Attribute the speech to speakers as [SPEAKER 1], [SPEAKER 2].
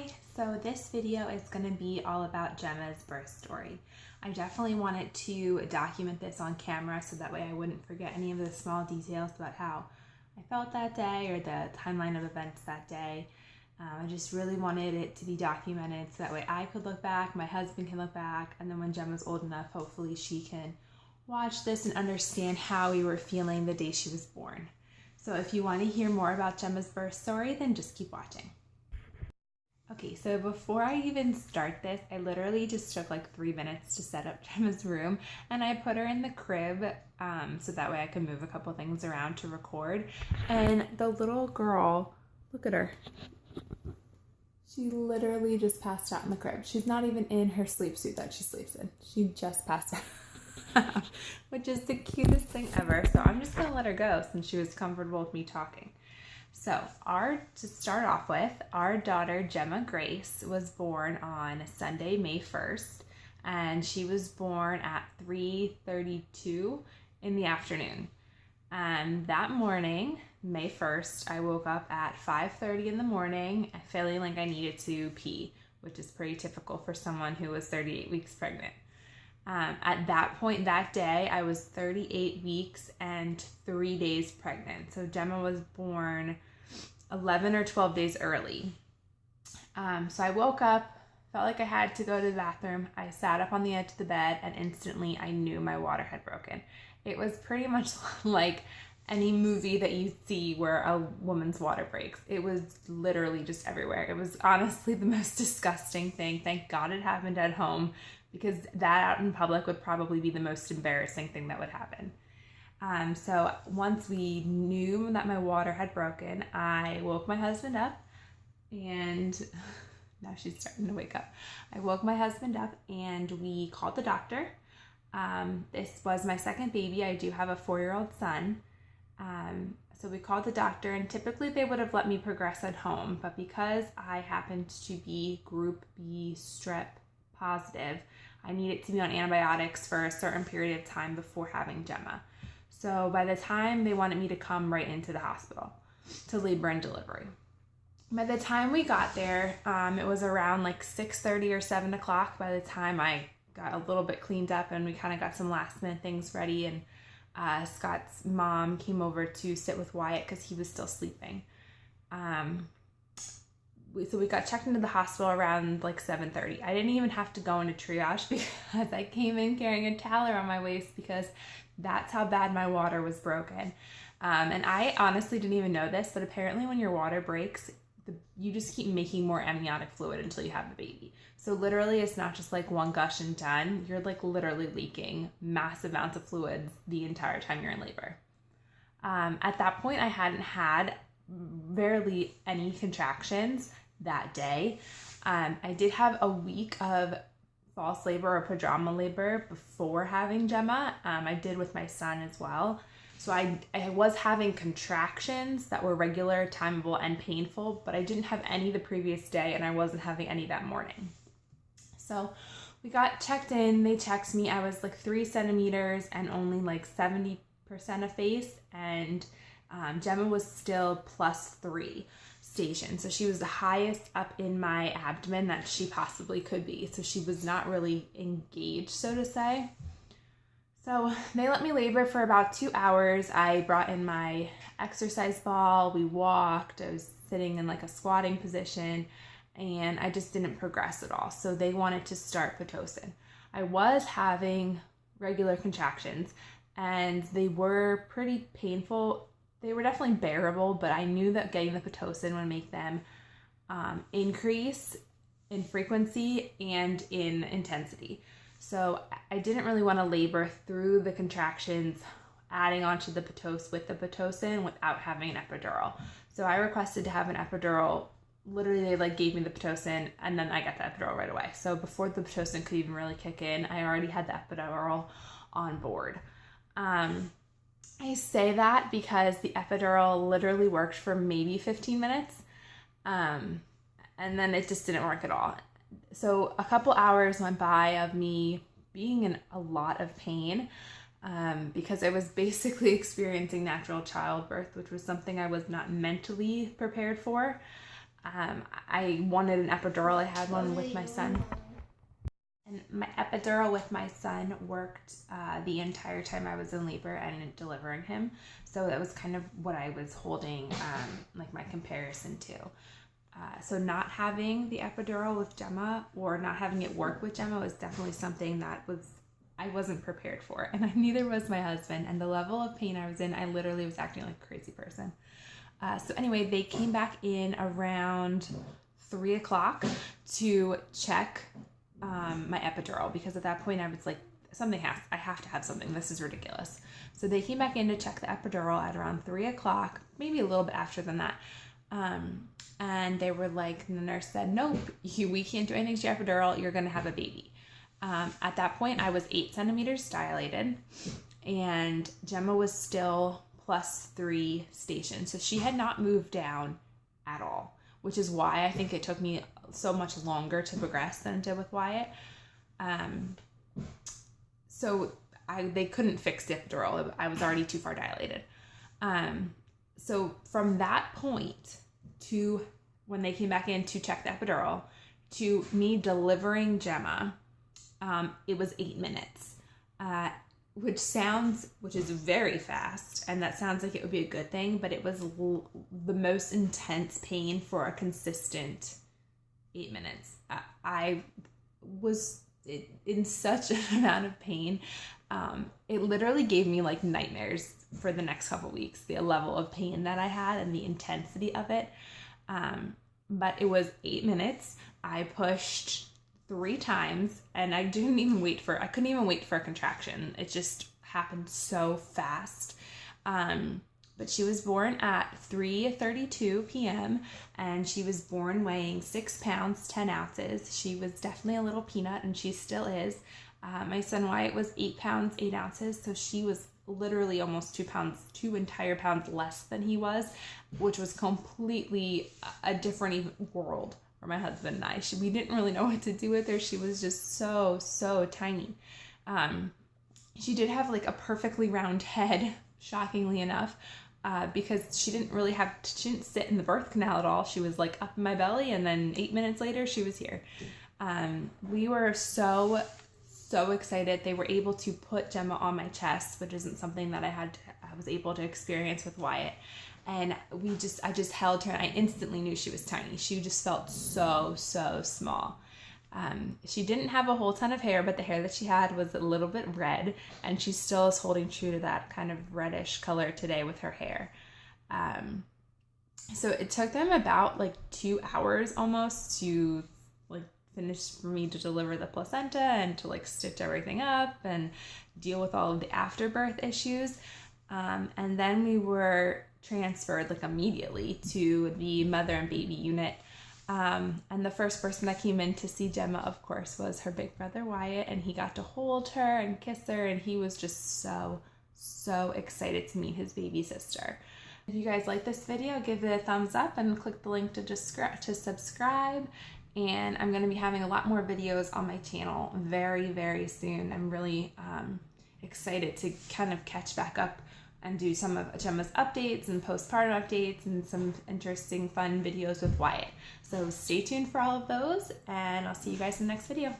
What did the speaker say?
[SPEAKER 1] Hi, so this video is going to be all about Gemma's birth story. I definitely wanted to document this on camera so that way I wouldn't forget any of the small details about how I felt that day or the timeline of events that day. I just really wanted it to be documented so that way I could look back, my husband can look back, and then when Gemma's old enough, hopefully she can watch this and understand how we were feeling the day she was born. So if you want to hear more about Gemma's birth story, then just keep watching. Okay, so before I even start this, I literally just took like 3 minutes to set up Gemma's room, and I put her in the crib so that way I could move a couple things around to record. And the little girl, look at her. She literally just passed out in the crib. She's not even in her sleep suit that she sleeps in. She just passed out, which is the cutest thing ever. So I'm just gonna let her go since she was comfortable with me talking. So to start off with, our daughter Gemma Grace was born on Sunday, May 1st, and she was born at 3:32 in the afternoon. And that morning, May 1st, I woke up at 5:30 in the morning feeling like I needed to pee, which is pretty typical for someone who was 38 weeks pregnant. At that point that day, I was 38 weeks and 3 days pregnant. So Gemma was born 11 or 12 days early. So I woke up, felt like I had to go to the bathroom. I sat up on the edge of the bed and instantly I knew my water had broken. It was pretty much like any movie that you see where a woman's water breaks. It was literally just everywhere. It was honestly the most disgusting thing. Thank God it happened at home, because that out in public would probably be the most embarrassing thing that would happen. So once we knew that my water had broken, I woke my husband up, and now she's starting to wake up. I woke my husband up and we called the doctor. This was my second baby. I do have a 4-year-old son. So we called the doctor, and typically they would have let me progress at home, but because I happened to be group B strep positive, I needed to be on antibiotics for a certain period of time before having Gemma. So by the time they wanted me to come right into the hospital to labor and delivery. By the time we got there, it was around like 6:30 or 7 o'clock by the time I got a little bit cleaned up and we kind of got some last minute things ready, and Scott's mom came over to sit with Wyatt because he was still sleeping. So we got checked into the hospital around like 7:30. I didn't even have to go into triage because I came in carrying a towel around my waist because that's how bad my water was broken. And I honestly didn't even know this, but apparently when your water breaks, you just keep making more amniotic fluid until you have the baby. So literally it's not just like one gush and done. You're like literally leaking massive amounts of fluids the entire time you're in labor. At that point, I hadn't had barely any contractions that day. I did have a week of false labor or pajama labor before having Gemma. I did with my son as well. So I was having contractions that were regular, timeable, and painful, but I didn't have any the previous day, and I wasn't having any that morning. So we got checked in. They checked me. I was like 3 centimeters and only like 70% of face, and Gemma was still +3 station. So she was the highest up in my abdomen that she possibly could be. So she was not really engaged, so to say. So they let me labor for about 2 hours. I brought in my exercise ball. We walked. I was sitting in like a squatting position, and I just didn't progress at all. So they wanted to start Pitocin. I was having regular contractions, and they were pretty painful. They were definitely bearable, but I knew that getting the Pitocin would make them increase in frequency and in intensity. So I didn't really want to labor through the contractions, adding onto the Pitocin without having an epidural. So I requested to have an epidural. Literally, they like gave me the Pitocin, and then I got the epidural right away. So before the Pitocin could even really kick in, I already had the epidural on board. I say that because the epidural literally worked for maybe 15 minutes, and then it just didn't work at all. So a couple hours went by of me being in a lot of pain because I was basically experiencing natural childbirth, which was something I was not mentally prepared for. I wanted an epidural. I had one with my son. And my epidural with my son worked the entire time I was in labor and delivering him. So that was kind of what I was holding like my comparison to. So not having the epidural with Gemma or not having it work with Gemma was definitely something that I wasn't prepared for. And neither was my husband. And the level of pain I was in, I literally was acting like a crazy person. So anyway, they came back in around 3 o'clock to check my epidural, because at that point I was like, I have to have something. This is ridiculous. So they came back in to check the epidural at around 3 o'clock, maybe a little bit after than that. And they were like, the nurse said, nope, we can't do anything to your epidural. You're going to have a baby. At that point I was 8 centimeters dilated and Gemma was still +3 stations. So she had not moved down at all, which is why I think it took me so much longer to progress than it did with Wyatt. So they couldn't fix the epidural. I was already too far dilated. So from that point to when they came back in to check the epidural to me delivering Gemma, it was 8 minutes, which is very fast, and that sounds like it would be a good thing, but it was the most intense pain for a consistent 8 minutes. I was in such an amount of pain. It literally gave me like nightmares for the next couple weeks, the level of pain that I had and the intensity of it. But it was 8 minutes. I pushed 3 times and I couldn't even wait for a contraction. It just happened so fast. But she was born at 3:32 p.m. and she was born weighing 6 pounds, 10 ounces. She was definitely a little peanut, and she still is. My son Wyatt was 8 pounds, 8 ounces. So she was literally almost 2 entire pounds less than he was, which was completely a different world for my husband and I. We didn't really know what to do with her. She was just so tiny. She did have like a perfectly round head, shockingly enough, because she didn't sit in the birth canal at all. She was like up in my belly, and then 8 minutes later she was here. We were so excited. They were able to put Gemma on my chest, which isn't something that I was able to experience with Wyatt. And I just held her and I instantly knew she was tiny. She just felt so small. She didn't have a whole ton of hair, but the hair that she had was a little bit red, and she still is holding true to that kind of reddish color today with her hair. So it took them about like 2 hours almost to like finish for me to deliver the placenta and to like stitch everything up and deal with all of the afterbirth issues. And then we were transferred like immediately to the mother and baby unit. And the first person that came in to see Gemma, of course, was her big brother Wyatt, and he got to hold her and kiss her, and he was just so excited to meet his baby sister. If you guys like this video, give it a thumbs up and click the link to subscribe. And I'm going to be having a lot more videos on my channel very soon. I'm really excited to kind of catch back up and do some of Gemma's updates and postpartum updates and some interesting fun videos with Wyatt. So stay tuned for all of those, and I'll see you guys in the next video.